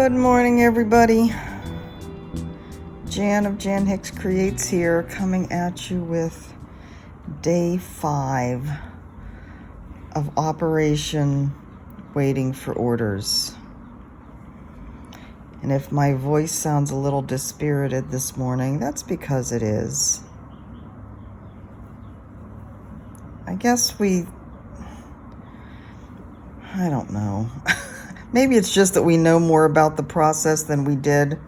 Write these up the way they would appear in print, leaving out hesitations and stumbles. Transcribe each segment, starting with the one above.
Good morning, everybody. Jan of Jan Hicks Creates here, coming at you with day 5 of Operation Waiting for Orders. And if my voice sounds a little dispirited this morning, that's because it is. I guess I don't know. Maybe it's just that we know more about the process than we did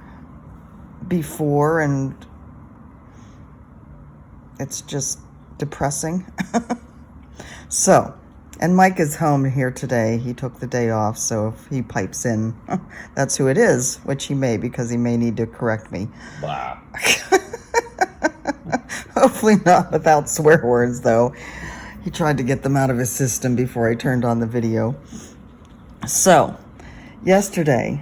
before, and it's just depressing. So, and Mike is home here today. He took the day off, so if he pipes in, that's who it is, which he may, because he may need to correct me. Blah. Hopefully not without swear words, though. He tried to get them out of his system before I turned on the video. So, yesterday,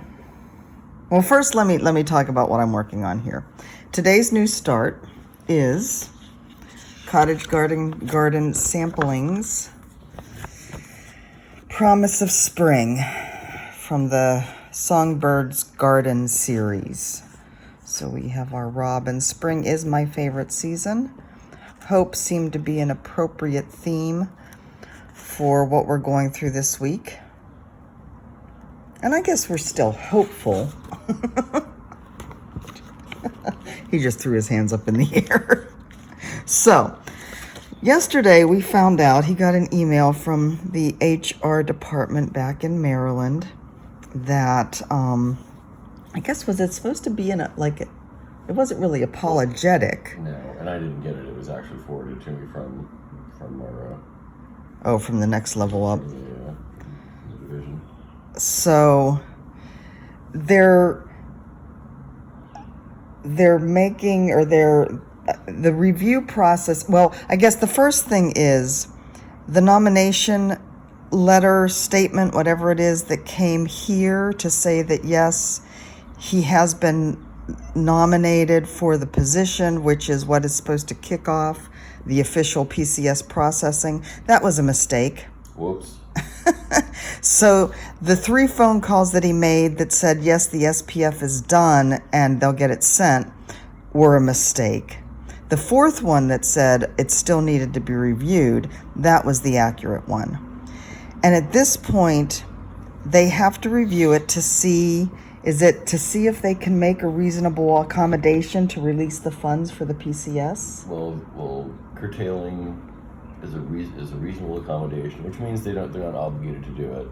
well, first let me talk about what I'm working on here. Today's new start is Cottage Garden Samplings, Promise of Spring, from the Songbirds Garden series. So we have our robin. Spring is my favorite season. Hope seemed to be an appropriate theme for what we're going through this week. And I guess we're still hopeful. He just threw his hands up in the air. So, yesterday we found out, he got an email from the HR department back in Maryland that, I guess, was it supposed to be it wasn't really apologetic. No, and I didn't get it. It was actually forwarded to me from our... from the next level up. The division. So they're making, or the review process. Well, I guess the first thing is the nomination letter, statement, whatever it is that came here to say that yes, he has been nominated for the position, which is what is supposed to kick off the official PCS processing. That was a mistake. Whoops. So the 3 phone calls that he made that said, yes, the SPF is done and they'll get it sent, were a mistake. The 4th one that said it still needed to be reviewed, that was the accurate one. And at this point, they have to review it to see if they can make a reasonable accommodation to release the funds for the PCS? Well, curtailing is a reasonable accommodation, which means they're not obligated to do it.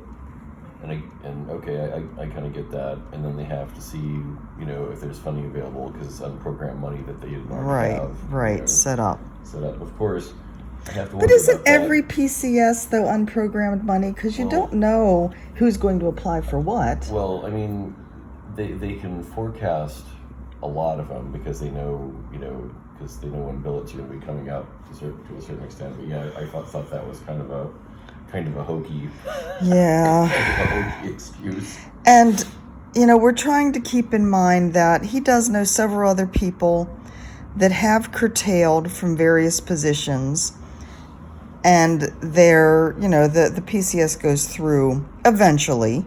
And I kind of get that. And then they have to see, if there's funding available, because it's unprogrammed money that they didn't already have. Right, set up. Of course. I have to. But isn't every PCS though unprogrammed money? Because you don't know who's going to apply for what. Well, I mean, they can forecast a lot of them because they know, because they know when billets are going to be coming out to a certain extent. But yeah, I thought that was kind of a hokey, yeah, a hokey excuse. And we're trying to keep in mind that he does know several other people that have curtailed from various positions, and they're the PCS goes through eventually.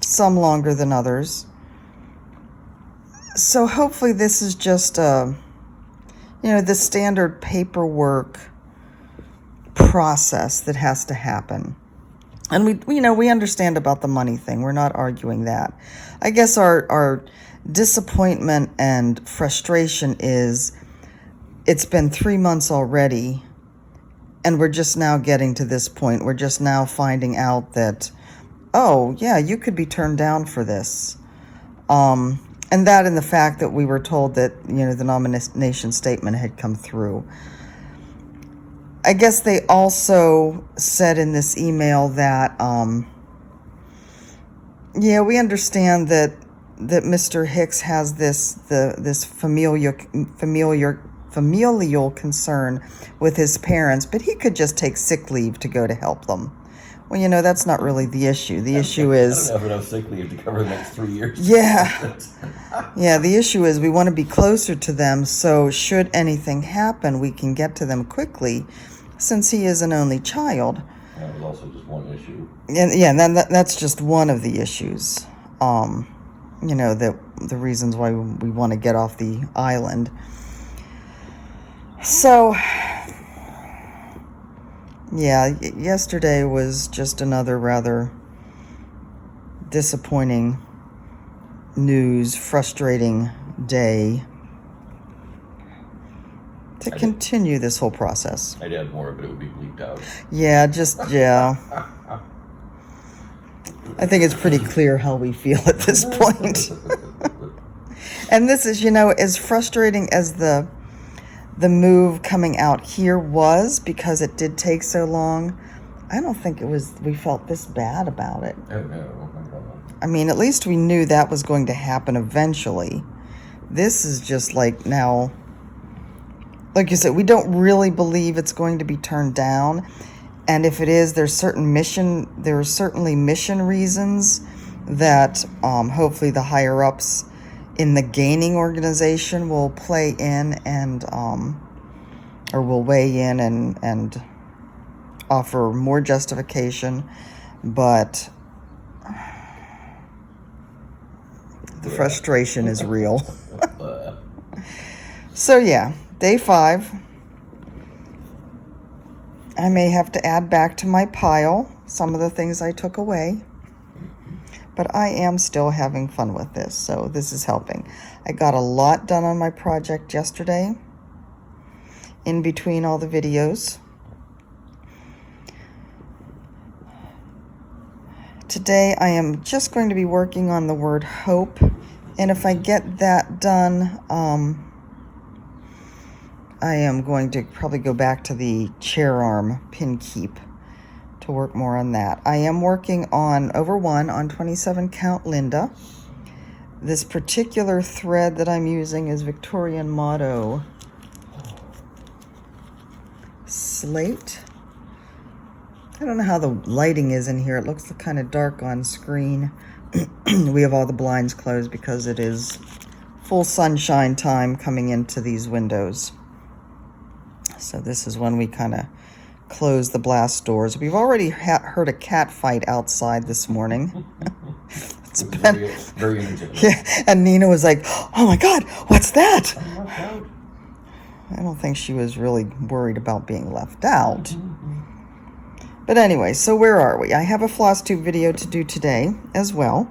Some longer than others. So hopefully this is just the standard paperwork process that has to happen. And we understand about the money thing. We're not arguing that. I guess our disappointment and frustration is it's been 3 months already, and we're just now getting to this point. We're just now finding out that, oh, yeah, you could be turned down for this. And that, and the fact that we were told that, the nomination statement had come through. I guess they also said in this email that, we understand that Mr. Hicks has this familial concern with his parents, but he could just take sick leave to go to help them. Well, that's not really the issue. The issue is... I don't have enough sick leave to cover the next 3 years. Yeah. Yeah, the issue is we want to be closer to them, so should anything happen, we can get to them quickly, since he is an only child. That was also just one issue. And then that's just one of the issues. You know, that the reasons why we want to get off the island. So, yeah, yesterday was just another rather disappointing news, frustrating day to continue this whole process. I'd add more, but it would be bleeped out. Yeah, yeah. I think it's pretty clear how we feel at this point. And this is, you know, as frustrating as the move coming out here was, because it did take so long, I don't think we felt this bad about it. Oh, no. I mean, at least we knew that was going to happen eventually. This is just like now, like you said, we don't really believe it's going to be turned down. And if it is, there are certainly mission reasons that hopefully the higher ups in the gaining organization will play in and or will weigh in and offer more justification. But the frustration is real. So yeah, day 5. I may have to add back to my pile some of the things I took away. But I am still having fun with this, so this is helping. I got a lot done on my project yesterday, in between all the videos. Today I am just going to be working on the word hope, and if I get that done, I am going to probably go back to the chair arm pin keep to work more on that. I am working on over 1 on 27 count Linda. This particular thread that I'm using is Victorian Motto Slate. I don't know how the lighting is in here. It looks kind of dark on screen. We have all the blinds closed because it is full sunshine time coming into these windows. So this is when we kind of close the blast doors. We've already heard a cat fight outside this morning. It's been very entertaining. Yeah, and Nina was like, "Oh my God, what's that?" I don't think she was really worried about being left out. But anyway, so where are we? I have a floss tube video to do today as well.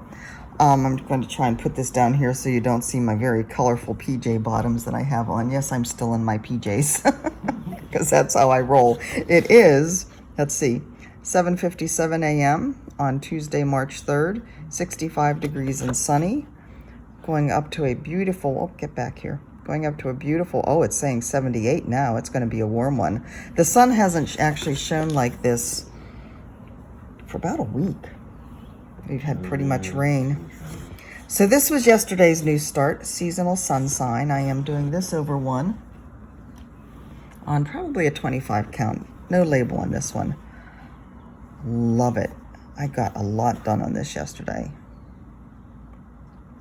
I'm going to try and put this down here so you don't see my very colorful PJ bottoms that I have on. Yes, I'm still in my PJs because that's how I roll. It is, let's see, 7:57 a.m. on Tuesday, March 3rd, 65 degrees and sunny, going up to a beautiful, oh, get back here. Going up to a beautiful, oh, it's saying 78 now. It's going to be a warm one. The sun hasn't actually shone like this for about a week. We've had pretty much rain. So this was yesterday's new start, seasonal sun sign. I am doing this over 1 on probably a 25 count. No label on this one. Love it. I got a lot done on this yesterday.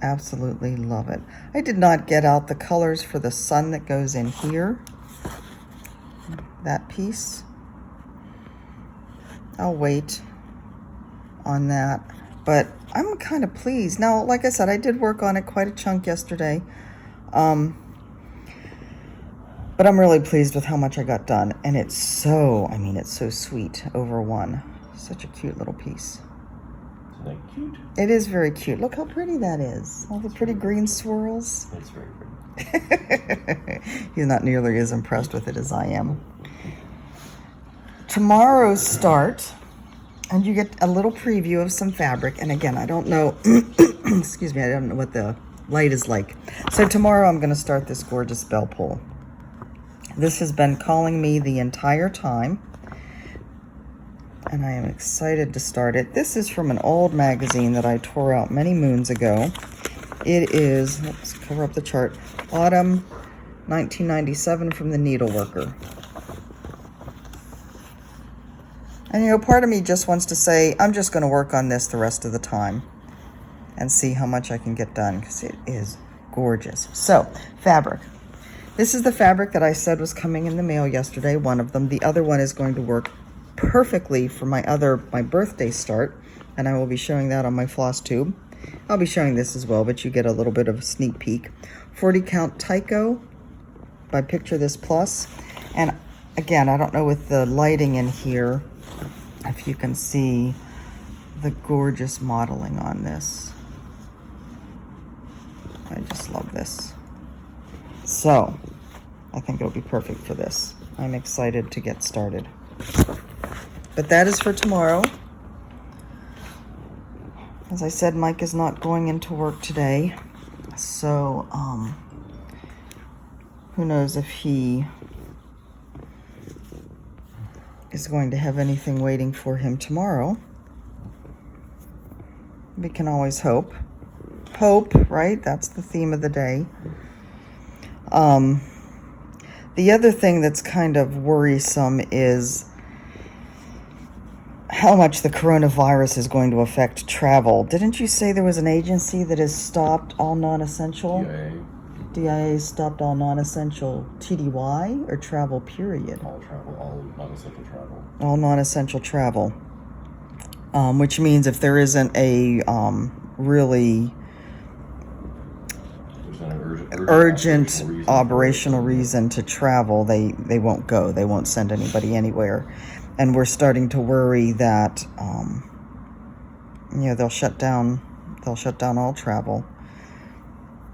Absolutely love it. I did not get out the colors for the sun that goes in here. That piece. I'll wait on that. But I'm kind of pleased. Now, like I said, I did work on it quite a chunk yesterday. But I'm really pleased with how much I got done. And it's so, I mean, it's so sweet over 1. Such a cute little piece. Isn't that cute? It is very cute. Look how pretty that is. All the pretty green swirls. It's very pretty. He's not nearly as impressed with it as I am. Tomorrow's start, and you get a little preview of some fabric. And again, I don't know, excuse me, I don't know what the light is like. So tomorrow I'm going to start this gorgeous bell pull. This has been calling me the entire time, and I am excited to start it. This is from an old magazine that I tore out many moons ago. It is, let's cover up the chart, Autumn 1997 from the Needleworker. And you know, part of me just wants to say, I'm just going to work on this the rest of the time and see how much I can get done, because it is gorgeous. So, fabric. This is the fabric that I said was coming in the mail yesterday, one of them. The other one is going to work perfectly for my birthday start, and I will be showing that on my floss tube. I'll be showing this as well, but you get a little bit of a sneak peek. 40 count Tyco by Picture This Plus. And again, I don't know with the lighting in here if you can see the gorgeous modeling on this. I just love this. So I think it'll be perfect for this. I'm excited to get started. But that is for tomorrow. As I said, Mike is not going into work today. So, who knows if he is going to have anything waiting for him tomorrow. We can always hope. Hope, right? That's the theme of the day. The other thing that's kind of worrisome is how much the coronavirus is going to affect travel. Didn't you say there was an agency that has stopped all non-essential? DIA stopped all non-essential TDY or travel period? All travel, all non-essential travel. All non-essential travel. Which means if there isn't a really urgent operational reason to travel, they won't go. They won't send anybody anywhere. And we're starting to worry that they'll shut down all travel.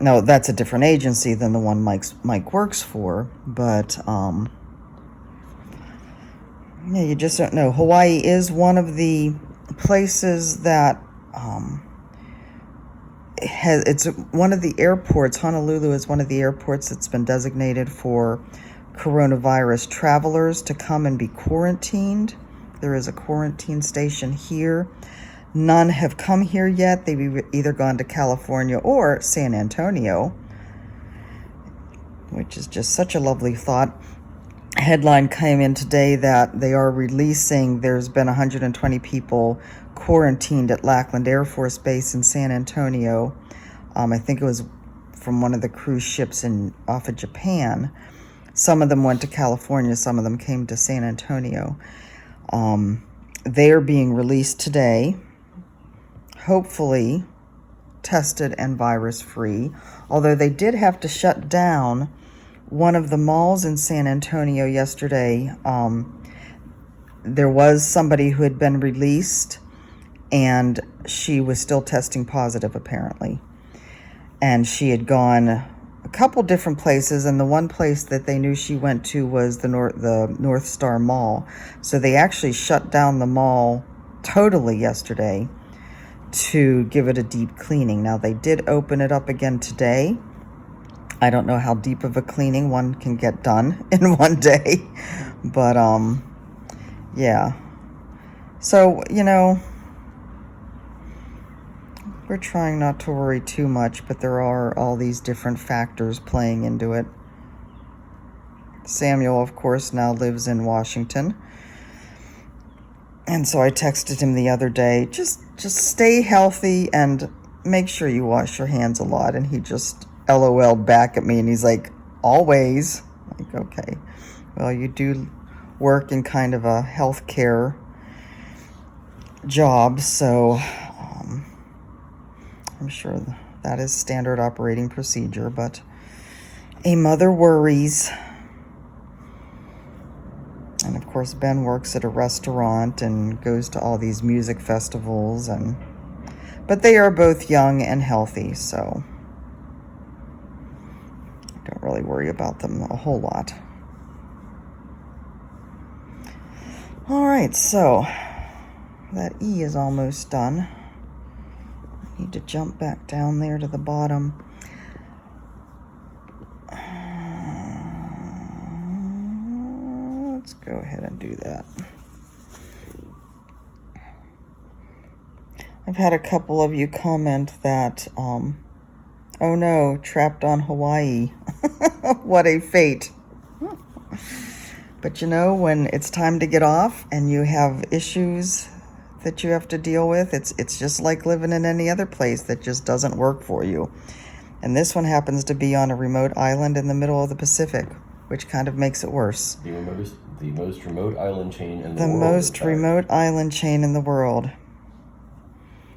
No, that's a different agency than the one Mike works for, but you just don't know. Hawaii is one of the places that it's one of the airports. Honolulu is one of the airports that's been designated for coronavirus travelers to come and be quarantined. There is a quarantine station here. None have come here yet. They've either gone to California or San Antonio, which is just such a lovely thought. A headline came in today that they are releasing, there's been 120 people quarantined at Lackland Air Force Base in San Antonio. I think it was from one of the cruise ships off of Japan. Some of them went to California, some of them came to San Antonio. They are being released today, hopefully tested and virus-free, although they did have to shut down one of the malls in San Antonio yesterday. There was somebody who had been released, and she was still testing positive, apparently. And she had gone a couple different places, and the one place that they knew she went to was the North Star Mall. So they actually shut down the mall totally yesterday to give it a deep cleaning. Now, they did open it up again today. I don't know how deep of a cleaning one can get done in one day, but yeah. So, we're trying not to worry too much, but there are all these different factors playing into it. Samuel, of course, now lives in Washington. And so I texted him the other day, just stay healthy and make sure you wash your hands a lot. And he just LOL'd back at me, and he's like, always. I'm like, okay. Well, you do work in kind of a healthcare job, so I'm sure that is standard operating procedure, but a mother worries. And of course, Ben works at a restaurant and goes to all these music festivals, but they are both young and healthy, so I don't really worry about them a whole lot. All right, so that E is almost done. I need to jump back down there to the bottom. Let's go ahead and do that. I've had a couple of you comment that, oh no, trapped on Hawaii. What a fate. But when it's time to get off and you have issues that you have to deal with, it's just like living in any other place that just doesn't work for you. And this one happens to be on a remote island in the middle of the Pacific, which kind of makes it worse. The The most remote island chain in the The world. most remote island chain in the world.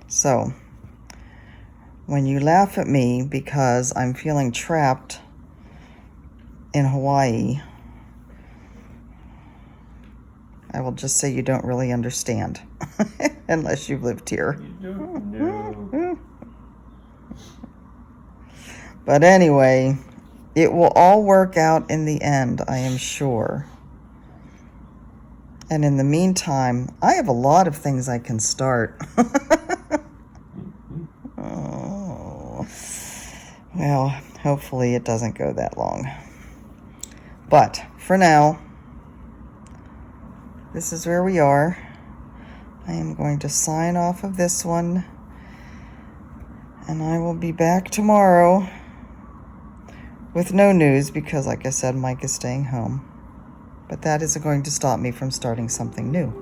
So, when you laugh at me because I'm feeling trapped in Hawaii, I will just say you don't really understand. Unless you've lived here. You don't know. But anyway, it will all work out in the end, I am sure. And in the meantime, I have a lot of things I can start. Oh. Well, hopefully it doesn't go that long. But for now, this is where we are. I am going to sign off of this one, and I will be back tomorrow with no news because, like I said, Mike is staying home. But that isn't going to stop me from starting something new.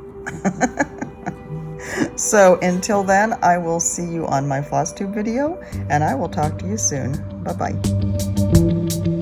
So until then, I will see you on my floss tube video, and I will talk to you soon. Bye-bye.